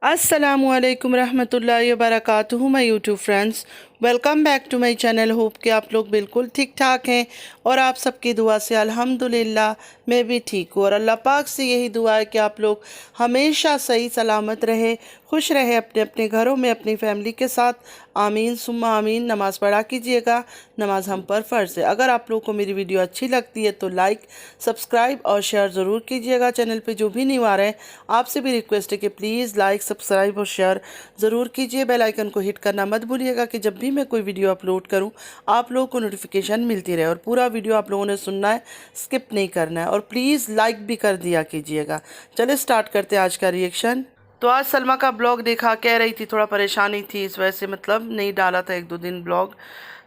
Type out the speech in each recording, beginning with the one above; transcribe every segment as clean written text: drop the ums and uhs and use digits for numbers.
अस्सलामुअलैकुम रहमतुल्लाहि व बरकातुहू my YouTube friends, welcome back to my channel. Hope कि आप लोग बिल्कुल ठीक ठाक हैं और आप सबकी दुआ से अल्हम्दुलिल्लाह मैं भी ठीक हूँ। और अल्लाह पाक से यही दुआ है कि आप लोग हमेशा सही सलामत रहे, खुश रहे अपने अपने घरों में अपनी फैमिली के साथ। आमीन सुम्मा आमीन। नमाज़ पढ़ा कीजिएगा, नमाज हम पर फ़र्ज़ है। अगर आप लोगों को मेरी वीडियो अच्छी लगती है तो लाइक, सब्सक्राइब और शेयर ज़रूर कीजिएगा। चैनल पे जो भी न्यू आ रहे हैं आपसे भी रिक्वेस्ट है कि प्लीज़ लाइक, सब्सक्राइब और शेयर ज़रूर कीजिए। बेल आइकन को हिट करना मत भूलिएगा कि जब भी मैं कोई वीडियो अपलोड करूं आप लोगों को नोटिफिकेशन मिलती रहे। और पूरा वीडियो आप लोगों ने सुनना है, स्किप नहीं करना है। और प्लीज़ लाइक भी कर दिया कीजिएगा। चलिए स्टार्ट करते हैं आज का रिएक्शन। तो आज सलमा का ब्लॉग देखा, कह रही थी थोड़ा परेशानी थी, इस वजह से मतलब नहीं डाला था 1-2 दिन ब्लॉग।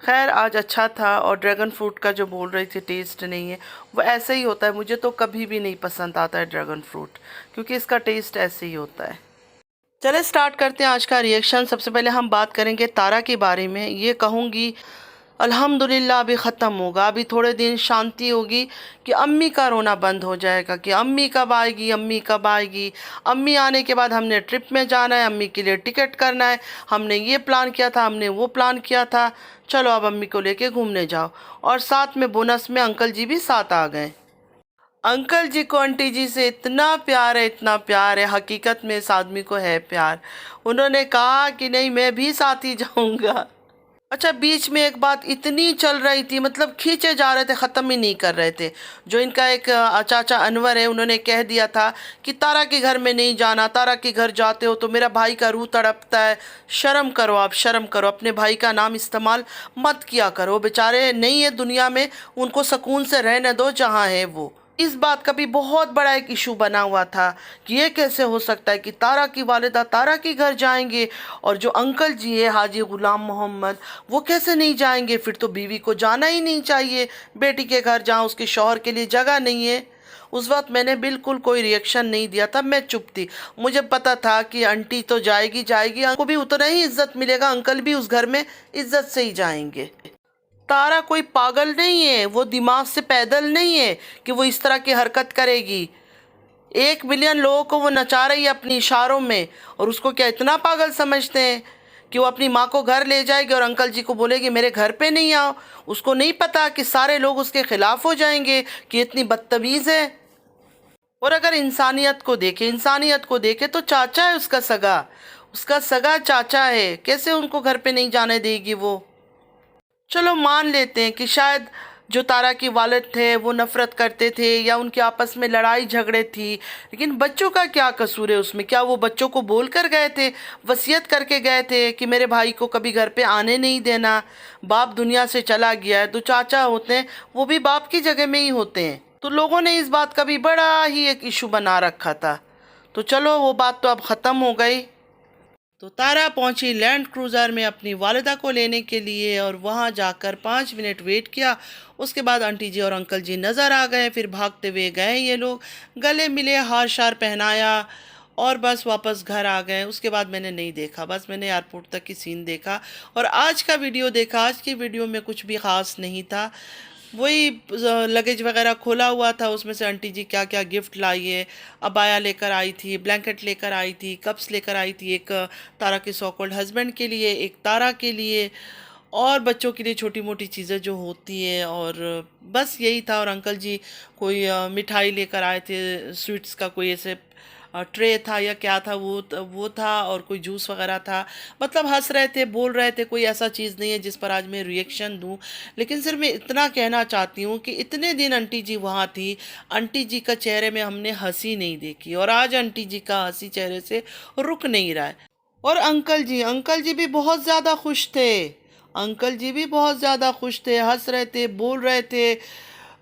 खैर आज अच्छा था। और ड्रैगन फ्रूट का जो बोल रही थी टेस्ट नहीं है, वो ऐसे ही होता है। मुझे तो कभी भी नहीं पसंद आता है ड्रैगन फ्रूट, क्योंकि इसका टेस्ट ऐसे ही होता है। चले स्टार्ट करते हैं आज का रिएक्शन। सबसे पहले हम बात करेंगे तारा के बारे में। ये कहूँगी अल्हम्दुलिल्लाह अभी ख़त्म होगा, अभी थोड़े दिन शांति होगी कि अम्मी का रोना बंद हो जाएगा कि अम्मी कब आएगी, अम्मी कब आएगी। अम्मी आने के बाद हमने ट्रिप में जाना है, अम्मी के लिए टिकट करना है, हमने ये प्लान किया था, हमने वो प्लान किया था, चलो अब अम्मी को लेके घूमने जाओ। और साथ में बोनस में अंकल जी भी साथ आ गए। अंकल जी को आंटी जी से इतना प्यार है, इतना प्यार है, हकीकत में इस आदमी को है प्यार। उन्होंने कहा कि नहीं मैं भी साथ ही जाऊंगा। अच्छा, बीच में एक बात इतनी चल रही थी, मतलब खींचे जा रहे थे, ख़त्म ही नहीं कर रहे थे। जो इनका एक चाचा अनवर है, उन्होंने कह दिया था कि तारा के घर में नहीं जाना, तारा के घर जाते हो तो मेरा भाई का रूह तड़पता है। शर्म करो, आप शर्म करो, अपने भाई का नाम इस्तेमाल मत किया करो। बेचारे नहीं है दुनिया में, उनको सुकून से रहने दो जहाँ है वो। इस बात का भी बहुत बड़ा एक इशू बना हुआ था कि ये कैसे हो सकता है कि तारा की वालिदा तारा के घर जाएंगे और जो अंकल जी है हाजी गुलाम मोहम्मद, वो कैसे नहीं जाएंगे। फिर तो बीवी को जाना ही नहीं चाहिए बेटी के घर जहाँ उसके शौहर के लिए जगह नहीं है। उस वक्त मैंने बिल्कुल कोई रिएक्शन नहीं दिया था, मैं चुप थी। मुझे पता था कि आंटी तो जाएगी जाएगी, को भी उतना ही इज्जत मिलेगा, अंकल भी उस घर में इज्जत से ही जाएंगे। तारा कोई पागल नहीं है, वो दिमाग से पैदल नहीं है कि वो इस तरह की हरकत करेगी। 1 मिलियन लोगों को वो नचा रही है अपनी इशारों में, और उसको क्या इतना पागल समझते हैं कि वो अपनी माँ को घर ले जाएगी और अंकल जी को बोलेगी मेरे घर पे नहीं आओ। उसको नहीं पता कि सारे लोग उसके खिलाफ हो जाएंगे कि इतनी बदतमीज़ है। और अगर इंसानियत को देखे तो चाचा है उसका सगा चाचा है, कैसे उनको घर पे नहीं जाने देगी वो। चलो मान लेते हैं कि शायद जो तारा की वालिद थे वो नफरत करते थे या उनके आपस में लड़ाई झगड़े थी, लेकिन बच्चों का क्या कसूर है उसमें। क्या वो बच्चों को बोल कर गए थे, वसीयत करके गए थे कि मेरे भाई को कभी घर पे आने नहीं देना। बाप दुनिया से चला गया है, तो चाचा होते हैं वो भी बाप की जगह में ही होते हैं। तो लोगों ने इस बात का भी बड़ा ही एक इशू बना रखा था। तो चलो वो बात तो अब ख़त्म हो गई। तो तारा पहुंची लैंड क्रूज़र में अपनी वालिदा को लेने के लिए, और वहां जाकर 5 मिनट वेट किया। उसके बाद आंटी जी और अंकल जी नज़र आ गए। फिर भागते हुए गए ये लोग, गले मिले, हार शार पहनाया और बस वापस घर आ गए। उसके बाद मैंने नहीं देखा, बस मैंने एयरपोर्ट तक की सीन देखा और आज का वीडियो देखा। आज की वीडियो में कुछ भी ख़ास नहीं था, वही लगेज वगैरह खोला हुआ था, उसमें से आंटी जी क्या क्या गिफ्ट लाई है। अबाया लेकर आई थी, ब्लैंकेट लेकर आई थी, कप्स लेकर आई थी, एक तारा के सो कॉल्ड हस्बैंड के लिए, एक तारा के लिए, और बच्चों के लिए छोटी मोटी चीज़ें जो होती है। और बस यही था। और अंकल जी कोई मिठाई लेकर आए थे, स्वीट्स का कोई ऐसे ट्रे था या क्या था, वो था, और कोई जूस वगैरह था। मतलब हंस रहे थे, बोल रहे थे। कोई ऐसा चीज़ नहीं है जिस पर आज मैं रिएक्शन दूं, लेकिन सिर्फ मैं इतना कहना चाहती हूँ कि इतने दिन आंटी जी वहाँ थी, आंटी जी का चेहरे में हमने हंसी नहीं देखी, और आज आंटी जी का हंसी चेहरे से रुक नहीं रहा है। और अंकल जी भी बहुत ज़्यादा खुश थे। अंकल जी भी बहुत ज़्यादा खुश थे, हंस रहे थे, बोल रहे थे।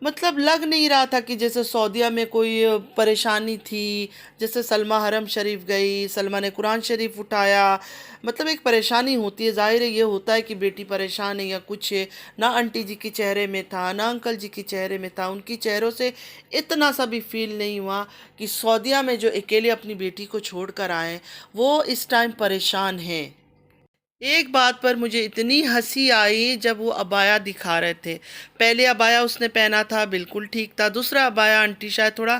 मतलब लग नहीं रहा था कि जैसे सऊदीया में कोई परेशानी थी। जैसे सलमा हरम शरीफ गई, सलमा ने कुरान शरीफ उठाया, मतलब एक परेशानी होती है, ज़ाहिर है ये होता है कि बेटी परेशान है या कुछ है। ना आंटी जी के चेहरे में था, ना अंकल जी के चेहरे में था। उनकी चेहरों से इतना सा भी फील नहीं हुआ कि सऊदीया में जो अकेले अपनी बेटी को छोड़ कर आए वो इस टाइम परेशान हैं। एक बात पर मुझे इतनी हंसी आई जब वो अबाया दिखा रहे थे। पहले अबाया उसने पहना था बिल्कुल ठीक था, दूसरा अबाया आंटी शायद थोड़ा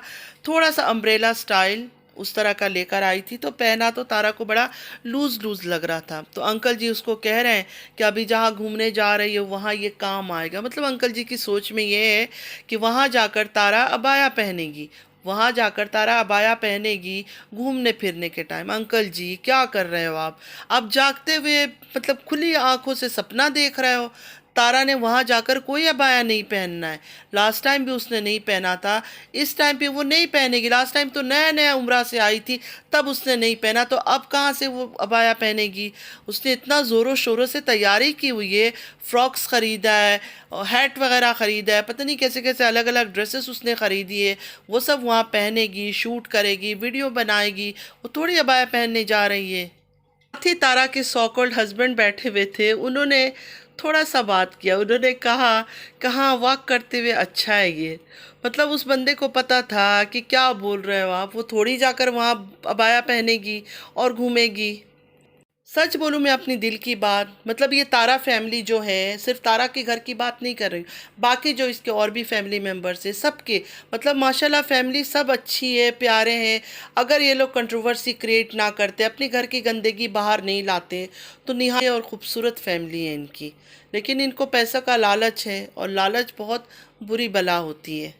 थोड़ा सा अम्ब्रेला स्टाइल उस तरह का लेकर आई थी, तो पहना तो तारा को बड़ा लूज़ लूज़ लग रहा था। तो अंकल जी उसको कह रहे हैं कि अभी जहाँ घूमने जा रही हो वहाँ ये काम आएगा। मतलब अंकल जी की सोच में ये है कि वहाँ जाकर तारा अबाया पहनेगी, वहाँ जाकर तारा अबाया पहनेगी घूमने फिरने के टाइम। अंकल जी क्या कर रहे हो आप जागते हुए मतलब खुली आंखों से सपना देख रहे हो। तारा ने वहाँ जाकर कोई अबाया नहीं पहनना है। लास्ट टाइम भी उसने नहीं पहना था, इस टाइम पे वो नहीं पहनेगी। लास्ट टाइम तो नया नया उम्रा से आई थी, तब उसने नहीं पहना, तो अब कहाँ से वो अबाया पहनेगी। उसने इतना ज़ोरों शोरों से तैयारी की हुई है, फ्रॉक्स ख़रीदा है, हैट वगैरह ख़रीदा है, पता नहीं कैसे कैसे अलग अलग ड्रेसेस उसने ख़रीदी है। वो सब वहाँ पहनेगी, शूट करेगी, वीडियो बनाएगी, वो थोड़ी अबाया पहनने जा रही है। साथ ही तारा के सो कॉल्ड हस्बैंड बैठे हुए थे, उन्होंने थोड़ा सा बात किया। उन्होंने कहा कहाँ वॉक करते हुए अच्छा है ये। मतलब उस बंदे को पता था कि क्या बोल रहे हो आप, वो थोड़ी जाकर वहाँ अबाया पहनेगी और घूमेगी। सच बोलूँ मैं अपनी दिल की बात, मतलब ये तारा फैमिली जो है, सिर्फ तारा के घर की बात नहीं कर रही हूँ, बाकी जो इसके और भी फैमिली मेम्बर्स हैं सबके, मतलब माशाल्लाह फैमिली सब अच्छी है, प्यारे हैं। अगर ये लोग कंट्रोवर्सी क्रिएट ना करते, अपने घर की गंदगी बाहर नहीं लाते, तो निहायत और ख़ूबसूरत फैमिली है इनकी। लेकिन इनको पैसा का लालच है, और लालच बहुत बुरी बला होती है।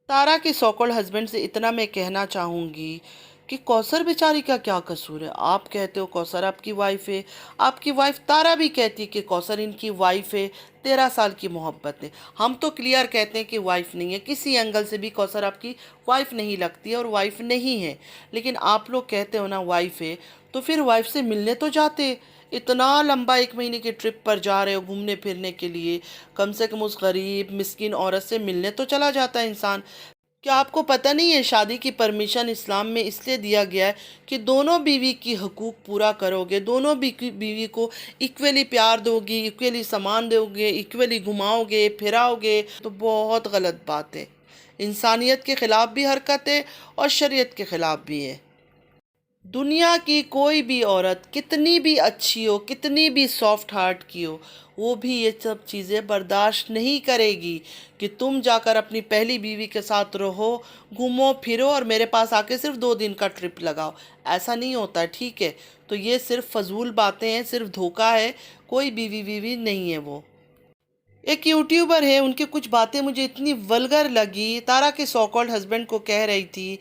तारा के सो कॉल्ड हस्बैंड से इतना मैं कहना चाहूँगी कि कौसर बेचारी का क्या कसूर है। आप कहते हो कौसर आपकी वाइफ है, आपकी वाइफ तारा भी कहती है कि कौसर इनकी वाइफ है, 13 साल की मोहब्बत है। हम तो क्लियर कहते हैं कि वाइफ नहीं है, किसी एंगल से भी कौसर आपकी वाइफ नहीं लगती है और वाइफ नहीं है। लेकिन आप लोग कहते हो ना वाइफ है, तो फिर वाइफ से मिलने तो जाते। इतना लंबा 1 महीने की ट्रिप पर जा रहे हो घूमने फिरने के लिए, कम से कम उस गरीब मिस्किन औरत से मिलने तो चला जाता है इंसान। क्या आपको पता नहीं है शादी की परमिशन इस्लाम में इसलिए दिया गया है कि दोनों बीवी की हकूक़ पूरा करोगे, दोनों बीवी को इक्वली प्यार दोगी, इक्वली सामान दोगे, इक्वली घुमाओगे फिराओगे। तो बहुत गलत बात है, इंसानियत के ख़िलाफ़ भी हरकत है और शरीयत के ख़िलाफ़ भी है। दुनिया की कोई भी औरत कितनी भी अच्छी हो, कितनी भी सॉफ्ट हार्ट की हो, वो भी ये सब चीज़ें बर्दाश्त नहीं करेगी कि तुम जाकर अपनी पहली बीवी के साथ रहो, घूमो फिरो और मेरे पास आके सिर्फ 2 दिन का ट्रिप लगाओ। ऐसा नहीं होता, ठीक है। तो ये सिर्फ फजूल बातें हैं, सिर्फ धोखा है, कोई बीवी नहीं है वो। एक यूट्यूबर है, उनकी कुछ बातें मुझे इतनी वल्गर लगी। तारा के सो कॉल्ड हस्बैंड को कह रही थी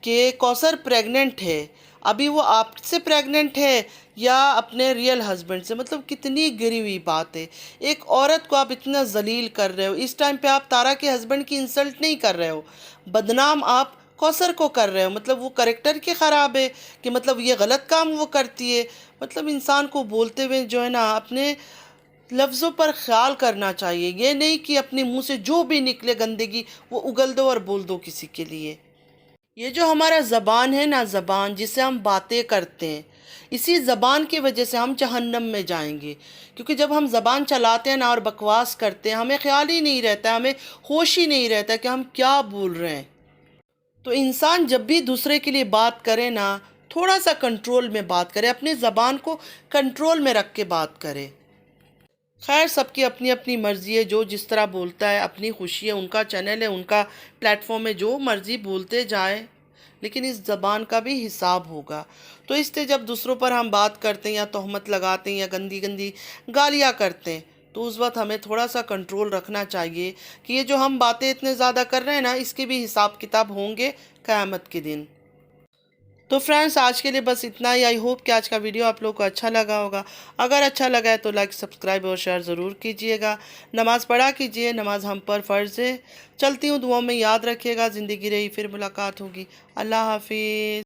कि कौसर प्रेग्नेंट है, अभी वो आपसे प्रेग्नेंट है या अपने रियल हस्बैंड से। मतलब कितनी गिरी हुई बात है। एक औरत को आप इतना जलील कर रहे हो, इस टाइम पे आप तारा के हस्बैंड की इंसल्ट नहीं कर रहे हो, बदनाम आप कौसर को कर रहे हो। मतलब वो करेक्टर के ख़राब है कि मतलब ये गलत काम वो करती है। मतलब इंसान को बोलते हुए जो है ना, अपने लफ्ज़ों पर ख्याल करना चाहिए। ये नहीं कि अपने मुंह से जो भी निकले गंदगी वो उगल दो और बोल दो किसी के लिए। ये जो हमारा ज़बान है ना, ज़बान जिससे हम बातें करते हैं, इसी ज़बान की वजह से हम जहन्नम में जाएंगे। क्योंकि जब हम ज़बान चलाते हैं ना और बकवास करते हैं, हमें ख्याल ही नहीं रहता, हमें होश ही नहीं रहता कि हम क्या बोल रहे हैं। तो इंसान जब भी दूसरे के लिए बात करे ना, थोड़ा सा कंट्रोल में बात करे, अपनी ज़बान को कंट्रोल में रख के बात करे। खैर, सबकी अपनी अपनी मर्ज़ी है, जो जिस तरह बोलता है अपनी खुशी है, उनका चैनल है, उनका प्लेटफॉर्म है, जो मर्ज़ी बोलते जाए, लेकिन इस ज़बान का भी हिसाब होगा। तो इससे जब दूसरों पर हम बात करते हैं या तोहमत लगाते हैं या गंदी गंदी गालियाँ करते हैं, तो उस वक्त हमें थोड़ा सा कंट्रोल रखना चाहिए कि ये जो हम बातें इतने ज़्यादा कर रहे हैं ना, इसके भी हिसाब किताब होंगे क़यामत के दिन। तो फ्रेंड्स, आज के लिए बस इतना ही। आई होप कि आज का वीडियो आप लोगों को अच्छा लगा होगा। अगर अच्छा लगा है तो लाइक, सब्सक्राइब और शेयर ज़रूर कीजिएगा। नमाज़ पढ़ा कीजिए, नमाज हम पर फ़र्ज़ है। चलती हूँ, दुआओं में याद रखिएगा। ज़िंदगी रही फिर मुलाकात होगी। अल्लाह हाफिज़।